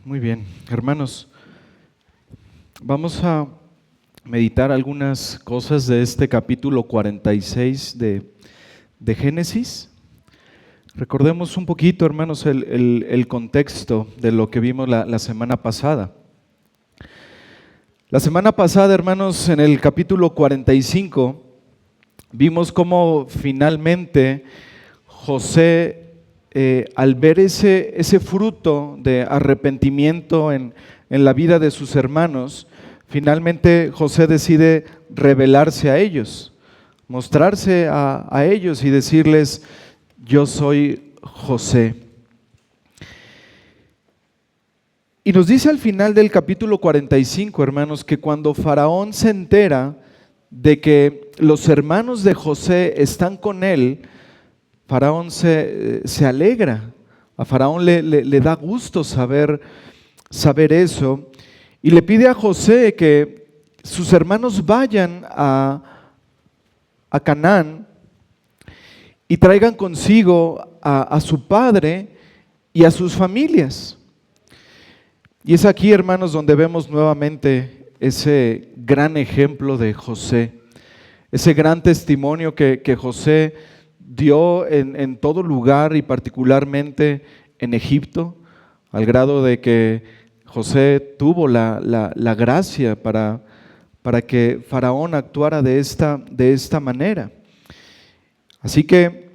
Muy bien, hermanos, vamos a meditar algunas cosas de este capítulo 46 de Génesis. Recordemos un poquito, hermanos, el contexto de lo que vimos la semana pasada. La semana pasada, hermanos, en el capítulo 45, vimos cómo finalmente José, al ver ese fruto de arrepentimiento en la vida de sus hermanos, finalmente José decide revelarse a ellos, mostrarse a ellos y decirles: yo soy José. Y nos dice al final del capítulo 45, hermanos, que cuando Faraón se entera de que los hermanos de José están con él, Faraón se alegra. A Faraón le da gusto saber eso, y le pide a José que sus hermanos vayan a Canaán y traigan consigo a su padre y a sus familias. Y es aquí, hermanos, donde vemos nuevamente ese gran ejemplo de José, ese gran testimonio que José dio en todo lugar y particularmente en Egipto, al grado de que José tuvo la gracia para que Faraón actuara de esta manera. Así que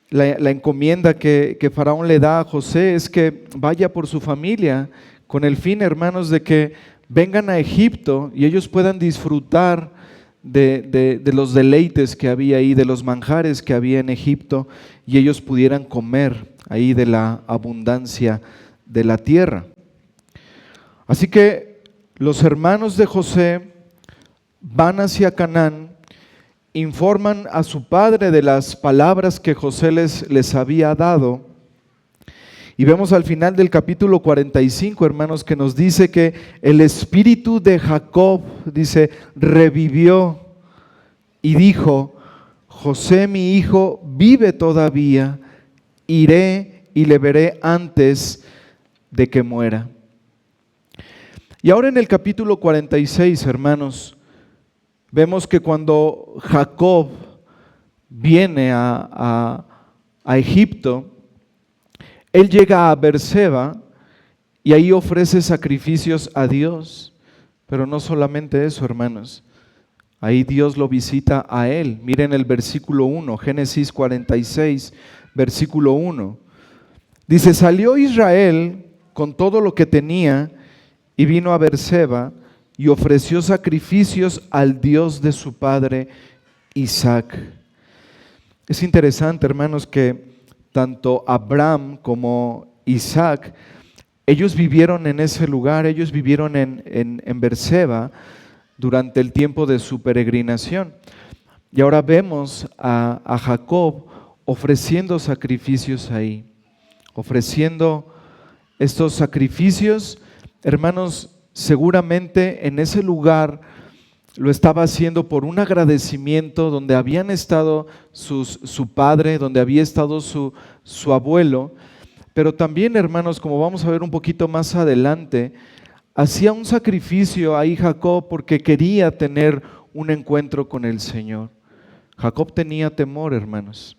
la encomienda que Faraón le da a José es que vaya por su familia, con el fin, hermanos, de que vengan a Egipto y ellos puedan disfrutar de los deleites que había ahí, de los manjares que había en Egipto, y ellos pudieran comer ahí de la abundancia de la tierra. Así que los hermanos de José van hacia Canaán, informan a su padre de las palabras que José les había dado. Y vemos al final del capítulo 45, hermanos, que nos dice que el espíritu de Jacob, dice, revivió y dijo: José mi hijo vive todavía, iré y le veré antes de que muera. Y ahora en el capítulo 46, hermanos, vemos que cuando Jacob viene a Egipto, él llega a Berseba y ahí ofrece sacrificios a Dios. Pero no solamente eso, hermanos, ahí Dios lo visita a él. Miren el versículo 1, Génesis 46, versículo 1. Dice: salió Israel con todo lo que tenía y vino a Berseba y ofreció sacrificios al Dios de su padre Isaac. Es interesante, hermanos, que tanto Abraham como Isaac, ellos vivieron en ese lugar, ellos vivieron en Berseba durante el tiempo de su peregrinación. Y ahora vemos a Jacob ofreciendo sacrificios ahí, ofreciendo estos sacrificios, hermanos. Seguramente en ese lugar lo estaba haciendo por un agradecimiento donde habían estado su padre, donde había estado su abuelo, pero también, hermanos, como vamos a ver un poquito más adelante, hacía un sacrificio ahí Jacob porque quería tener un encuentro con el Señor. Jacob tenía temor, hermanos.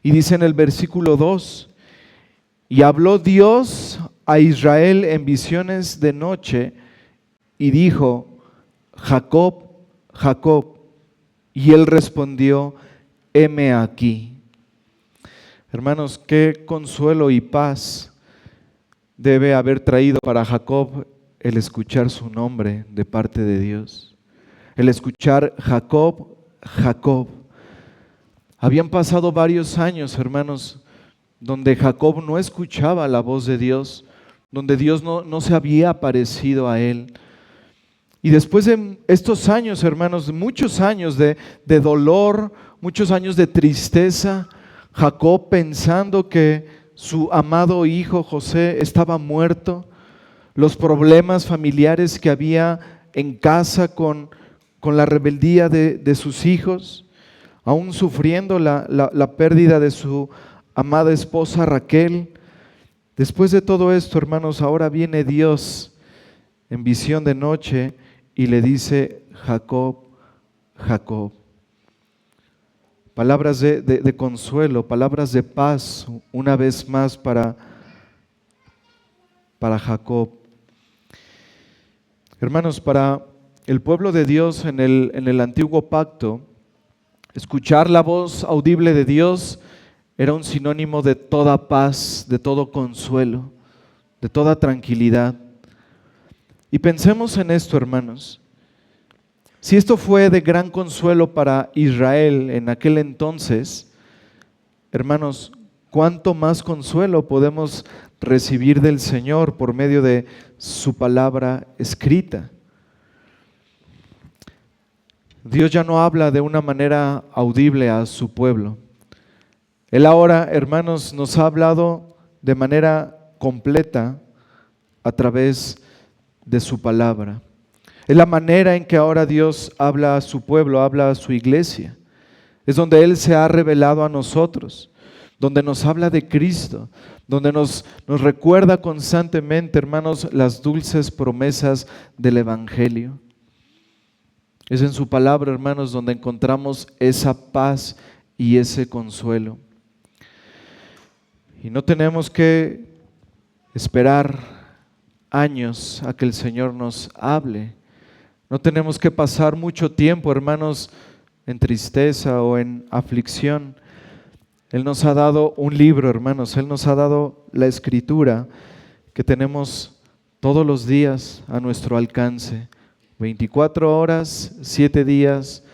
Y dice en el versículo 2, y habló Dios a Israel en visiones de noche y dijo: Jacob, Jacob. Y él respondió: heme aquí. Hermanos, qué consuelo y paz debe haber traído para Jacob el escuchar su nombre de parte de Dios. El escuchar: Jacob, Jacob. Habían pasado varios años, hermanos, donde Jacob no escuchaba la voz de Dios, donde Dios no se había aparecido a él. Y después de estos años, hermanos, muchos años de dolor, muchos años de tristeza, Jacob pensando que su amado hijo José estaba muerto, los problemas familiares que había en casa con la rebeldía de sus hijos, aún sufriendo la pérdida de su amada esposa Raquel. Después de todo esto, hermanos, ahora viene Dios en visión de noche y le dice: Jacob, Jacob. Palabras de consuelo, palabras de paz, una vez más para Jacob. Hermanos, para el pueblo de Dios en el antiguo pacto, escuchar la voz audible de Dios era un sinónimo de toda paz, de todo consuelo, de toda tranquilidad. Y pensemos en esto, hermanos. Si esto fue de gran consuelo para Israel en aquel entonces, hermanos, ¿cuánto más consuelo podemos recibir del Señor por medio de su palabra escrita? Dios ya no habla de una manera audible a su pueblo. Él ahora, hermanos, nos ha hablado de manera completa a través de su palabra. Es la manera en que ahora Dios habla a su pueblo, habla a su iglesia. Es donde Él se ha revelado a nosotros, donde nos habla de Cristo, donde nos recuerda constantemente, hermanos, las dulces promesas del Evangelio. Es en su palabra, hermanos, donde encontramos esa paz y ese consuelo. Y no tenemos que esperar años a que el Señor nos hable. No tenemos que pasar mucho tiempo, hermanos, en tristeza o en aflicción. Él nos ha dado un libro, hermanos. Él nos ha dado la Escritura que tenemos todos los días a nuestro alcance. 24 horas, 7 días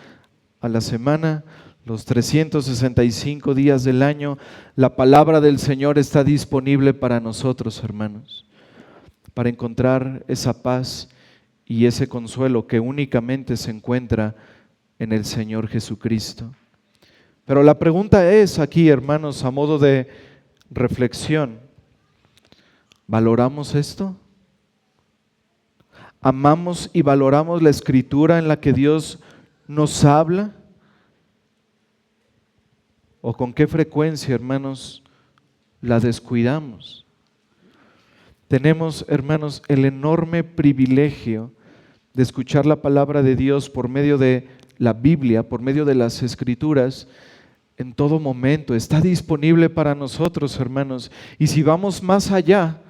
a la semana, los 365 días del año. La palabra del Señor está disponible para nosotros, hermanos, para encontrar esa paz y ese consuelo que únicamente se encuentra en el Señor Jesucristo. Pero la pregunta es aquí, hermanos, a modo de reflexión: ¿valoramos esto? ¿Amamos y valoramos la Escritura en la que Dios nos habla? ¿O con qué frecuencia, hermanos, la descuidamos? Tenemos, hermanos, el enorme privilegio de escuchar la palabra de Dios por medio de la Biblia, por medio de las Escrituras, en todo momento. Está disponible para nosotros, hermanos. Y si vamos más allá,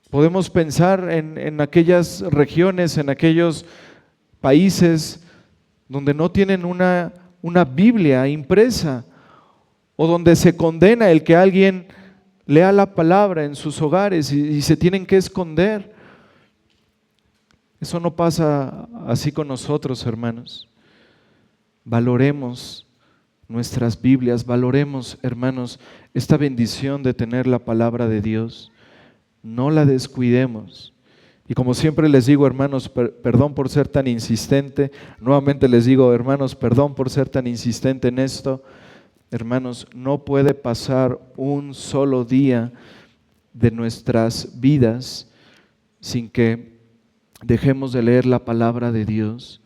podemos pensar en aquellas regiones, en aquellos países donde no tienen una Biblia impresa, o donde se condena el que alguien lea la palabra en sus hogares y se tienen que esconder. Eso no pasa así con nosotros, hermanos. Valoremos nuestras Biblias, valoremos, hermanos, esta bendición de tener la palabra de Dios. No la descuidemos. Y como siempre les digo, hermanos, perdón por ser tan insistente. Nuevamente les digo, hermanos, perdón por ser tan insistente en esto. Hermanos, no puede pasar un solo día de nuestras vidas sin que dejemos de leer la palabra de Dios.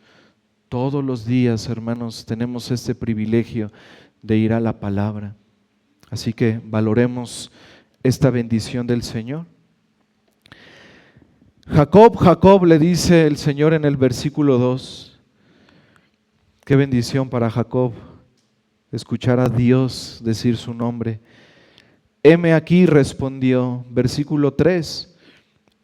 Todos los días, hermanos, tenemos este privilegio de ir a la palabra. Así que valoremos esta bendición del Señor. Jacob, Jacob, le dice el Señor en el versículo 2. Qué bendición para Jacob escuchar a Dios decir su nombre. Heme aquí, respondió, versículo 3,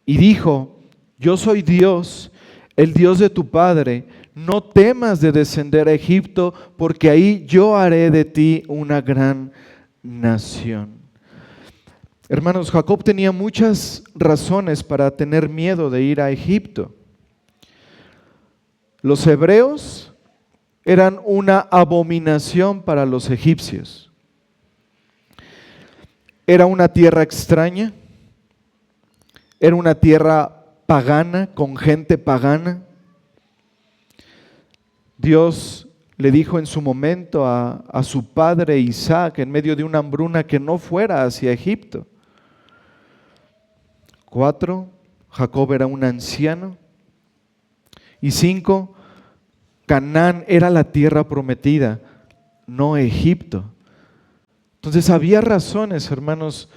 y dijo: yo soy Dios, el Dios de tu padre. No temas de descender a Egipto, porque ahí yo haré de ti una gran nación. Hermanos, Jacob tenía muchas razones para tener miedo de ir a Egipto. Los hebreos eran una abominación para los egipcios. Era una tierra extraña, era una tierra pagana, con gente pagana. Dios le dijo en su momento a su padre Isaac, en medio de una hambruna, que no fuera hacia Egipto. 4, Jacob era un anciano. Y 5, Canaán era la tierra prometida, no Egipto. Entonces había razones, hermanos,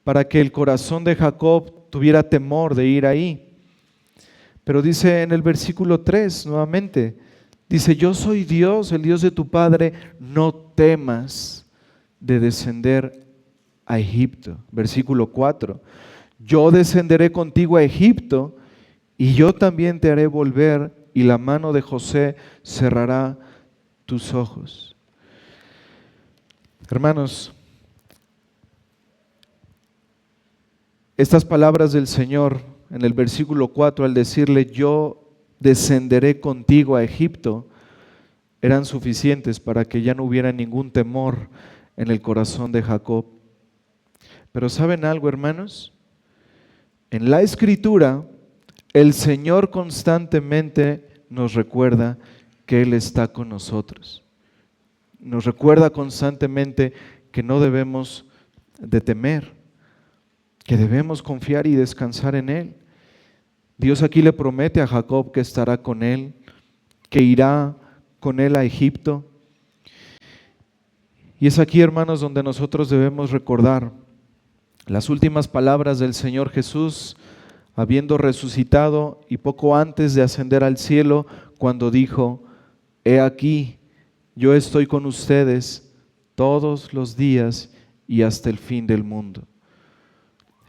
para que el corazón de Jacob tuviera temor de ir ahí. Pero dice en el versículo 3 nuevamente, dice: yo soy Dios, el Dios de tu padre, no temas de descender a Egipto. Versículo 4, yo descenderé contigo a Egipto y yo también te haré volver, y la mano de José cerrará tus ojos. Hermanos, estas palabras del Señor en el versículo 4, al decirle: yo descenderé contigo a Egipto, eran suficientes para que ya no hubiera ningún temor en el corazón de Jacob. Pero ¿saben algo, hermanos? En la Escritura, el Señor constantemente nos recuerda que Él está con nosotros. Nos recuerda constantemente que no debemos de temer, que debemos confiar y descansar en Él. Dios aquí le promete a Jacob que estará con él, que irá con él a Egipto. Y es aquí, hermanos, donde nosotros debemos recordar las últimas palabras del Señor Jesús, habiendo resucitado y poco antes de ascender al cielo, cuando dijo: he aquí, yo estoy con ustedes todos los días y hasta el fin del mundo.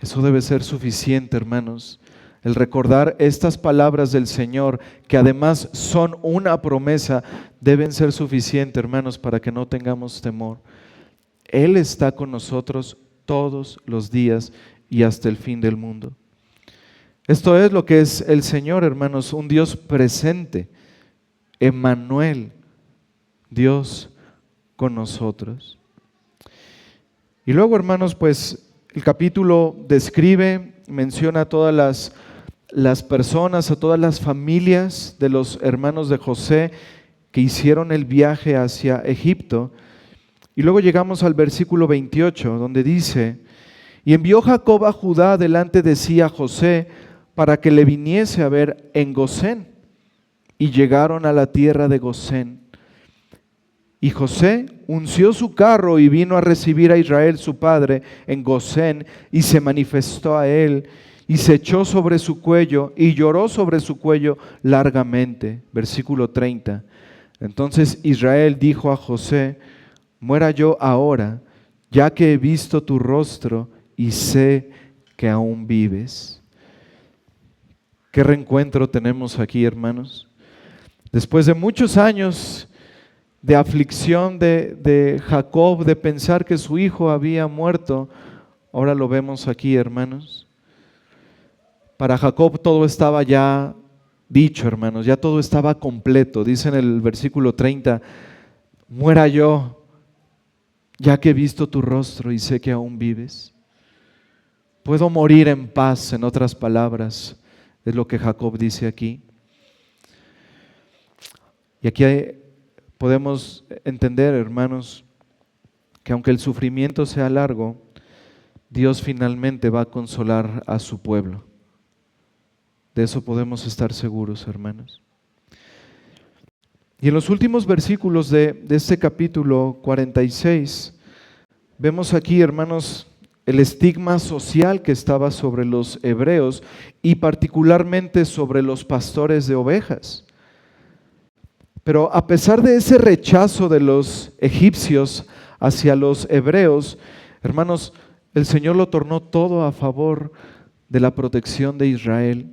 Eso debe ser suficiente, hermanos. El recordar estas palabras del Señor, que además son una promesa, deben ser suficientes, hermanos, para que no tengamos temor. Él está con nosotros todos los días y hasta el fin del mundo. Esto es lo que es el Señor, hermanos, un Dios presente, Emmanuel, Dios con nosotros. Y luego, hermanos, pues el capítulo describe, menciona a todas las personas, a todas las familias de los hermanos de José que hicieron el viaje hacia Egipto. Y luego llegamos al versículo 28, donde dice: y envió Jacob a Judá delante de sí a José para que le viniese a ver en Gosén. Y llegaron a la tierra de Gosén. Y José unció su carro y vino a recibir a Israel su padre en Gosén, y se manifestó a él, y se echó sobre su cuello, y lloró sobre su cuello largamente. Versículo 30. Entonces Israel dijo a José: muera yo ahora, ya que he visto tu rostro y sé que aún vives. ¿Qué reencuentro tenemos aquí, hermanos? Después de muchos años de aflicción de Jacob, de pensar que su hijo había muerto, ahora lo vemos aquí, hermanos. Para Jacob todo estaba ya dicho, hermanos, ya todo estaba completo. Dice en el versículo 30, muera yo, ya que he visto tu rostro y sé que aún vives. Puedo morir en paz, en otras palabras, es lo que Jacob dice aquí. Y aquí podemos entender, hermanos, que aunque el sufrimiento sea largo, Dios finalmente va a consolar a su pueblo. De eso podemos estar seguros, hermanos. Y en los últimos versículos de este capítulo 46, vemos aquí, hermanos, el estigma social que estaba sobre los hebreos y particularmente sobre los pastores de ovejas. Pero a pesar de ese rechazo de los egipcios hacia los hebreos, hermanos, el Señor lo tornó todo a favor de la protección de Israel.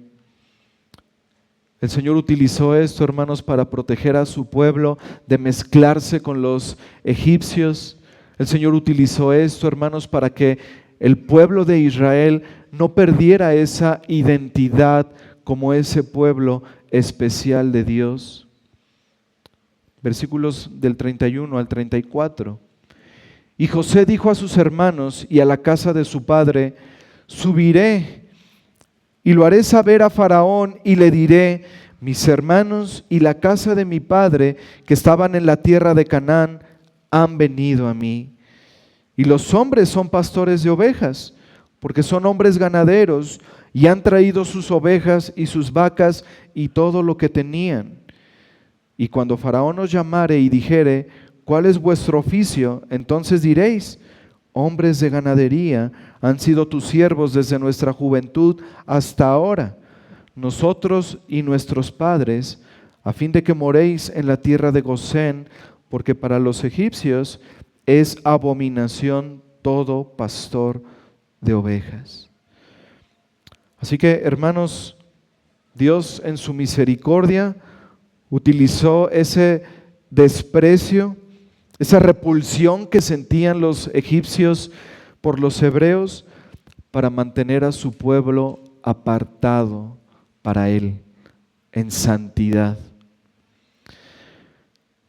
El Señor utilizó esto, hermanos, para proteger a su pueblo de mezclarse con los egipcios. El Señor utilizó esto, hermanos, para que el pueblo de Israel no perdiera esa identidad como ese pueblo especial de Dios. Versículos del 31 al 34. Y José dijo a sus hermanos y a la casa de su padre: subiré y lo haré saber a Faraón y le diré: mis hermanos y la casa de mi padre que estaban en la tierra de Canaán han venido a mí. Y los hombres son pastores de ovejas, porque son hombres ganaderos, y han traído sus ovejas y sus vacas y todo lo que tenían. Y cuando Faraón os llamare y dijere: ¿cuál es vuestro oficio? Entonces diréis: hombres de ganadería, han sido tus siervos desde nuestra juventud hasta ahora, nosotros y nuestros padres, a fin de que moréis en la tierra de Gosén, porque para los egipcios es abominación todo pastor de ovejas. Así que, hermanos, Dios en su misericordia utilizó ese desprecio, esa repulsión que sentían los egipcios por los hebreos para mantener a su pueblo apartado para Él, en santidad.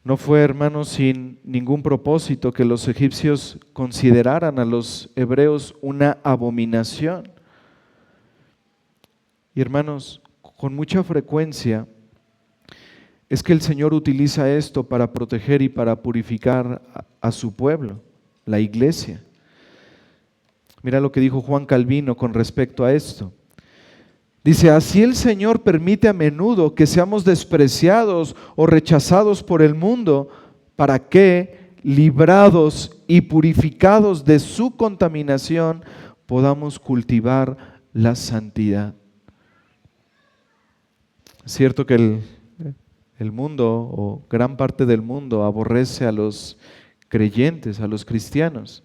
No fue, hermanos, sin ningún propósito que los egipcios consideraran a los hebreos una abominación. Y hermanos, con mucha frecuencia es que el Señor utiliza esto para proteger y para purificar a su pueblo, la iglesia. Mira lo que dijo Juan Calvino con respecto a esto. Dice, así el Señor permite a menudo que seamos despreciados o rechazados por el mundo, para que, librados y purificados de su contaminación, podamos cultivar la santidad. Es cierto que el mundo, o gran parte del mundo, aborrece a los creyentes, a los cristianos.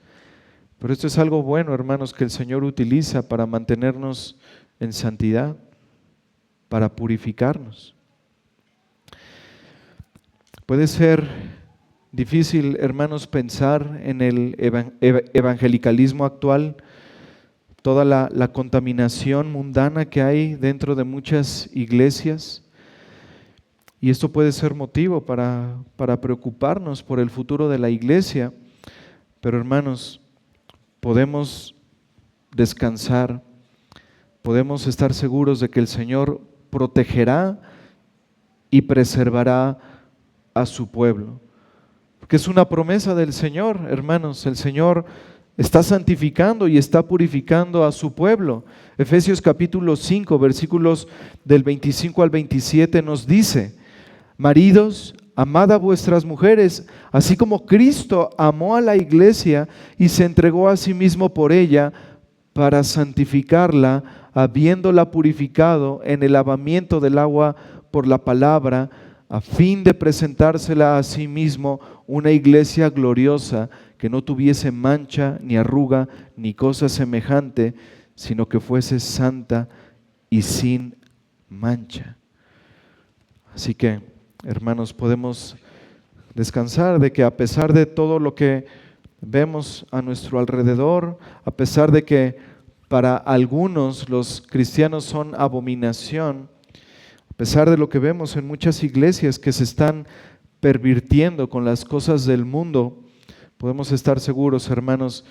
Pero esto es algo bueno, hermanos, que el Señor utiliza para mantenernos en santidad, para purificarnos. Puede ser difícil, hermanos, pensar en el evangelicalismo actual, toda la contaminación mundana que hay dentro de muchas iglesias. Y esto puede ser motivo para preocuparnos por el futuro de la iglesia. Pero, hermanos, podemos descansar, podemos estar seguros de que el Señor protegerá y preservará a su pueblo. Porque es una promesa del Señor, hermanos. El Señor está santificando y está purificando a su pueblo. Efesios capítulo 5, versículos del 25 al 27 nos dice: maridos, amad a vuestras mujeres, así como Cristo amó a la iglesia y se entregó a sí mismo por ella, para santificarla, habiéndola purificado en el lavamiento del agua por la palabra, a fin de presentársela a sí mismo una iglesia gloriosa, que no tuviese mancha, ni arruga, ni cosa semejante, sino que fuese santa y sin mancha. Así que, hermanos, podemos descansar de que a pesar de todo lo que vemos a nuestro alrededor, a pesar de que para algunos los cristianos son abominación, a pesar de lo que vemos en muchas iglesias que se están pervirtiendo con las cosas del mundo, podemos estar seguros, hermanos,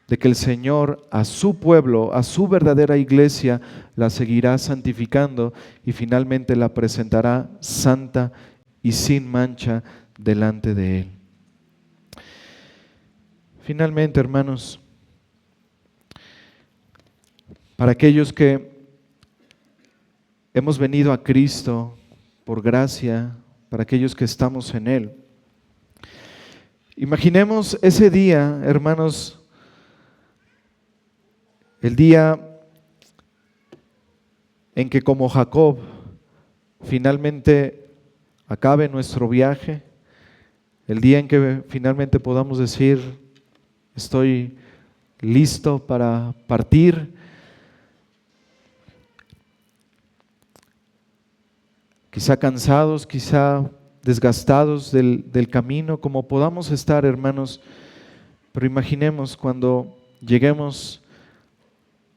de que el Señor a su pueblo, a su verdadera iglesia, la seguirá santificando y finalmente la presentará santa y sin mancha delante de Él. Finalmente, hermanos, para aquellos que hemos venido a Cristo por gracia, para aquellos que estamos en Él, imaginemos ese día, hermanos, el día en que, como Jacob, finalmente acabe nuestro viaje, el día en que finalmente podamos decir: estoy listo para partir. Quizá cansados, quizá desgastados del camino, como podamos estar, hermanos, pero imaginemos cuando lleguemos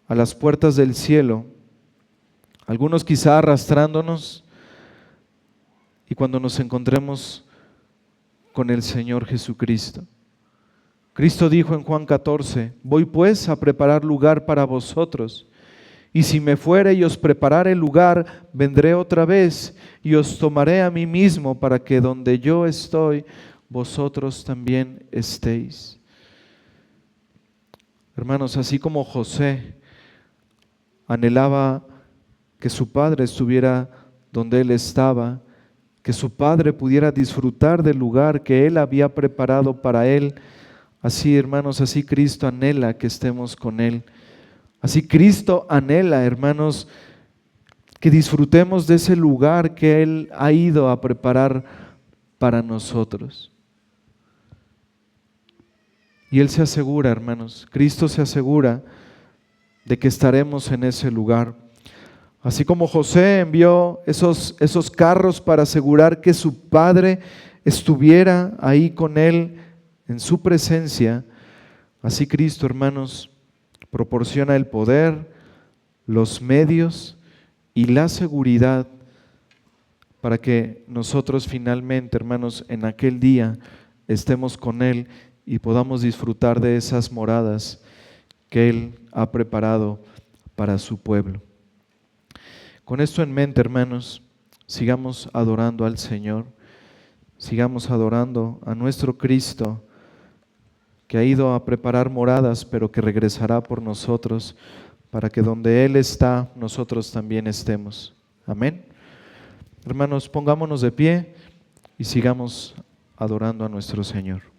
a las puertas del cielo, algunos quizá arrastrándonos, y cuando nos encontremos con el Señor Jesucristo. Cristo dijo en Juan 14: voy pues a preparar lugar para vosotros, y si me fuere y os preparare el lugar, vendré otra vez y os tomaré a mí mismo, para que donde yo estoy, vosotros también estéis. Hermanos, así como José anhelaba que su padre estuviera donde él estaba, que su padre pudiera disfrutar del lugar que él había preparado para él, Así, hermanos, así Cristo anhela que estemos con Él. Así Cristo anhela, hermanos, que disfrutemos de ese lugar que Él ha ido a preparar para nosotros. Y Él se asegura, hermanos, Cristo se asegura de que estaremos en ese lugar. Así como José envió esos carros para asegurar que su padre estuviera ahí con él en su presencia, así Cristo, hermanos, proporciona el poder, los medios y la seguridad para que nosotros finalmente, hermanos, en aquel día estemos con Él y podamos disfrutar de esas moradas que Él ha preparado para su pueblo. Con esto en mente, hermanos, sigamos adorando al Señor, sigamos adorando a nuestro Cristo, que ha ido a preparar moradas, pero que regresará por nosotros, para que donde Él está, nosotros también estemos. Amén. Hermanos, pongámonos de pie y sigamos adorando a nuestro Señor.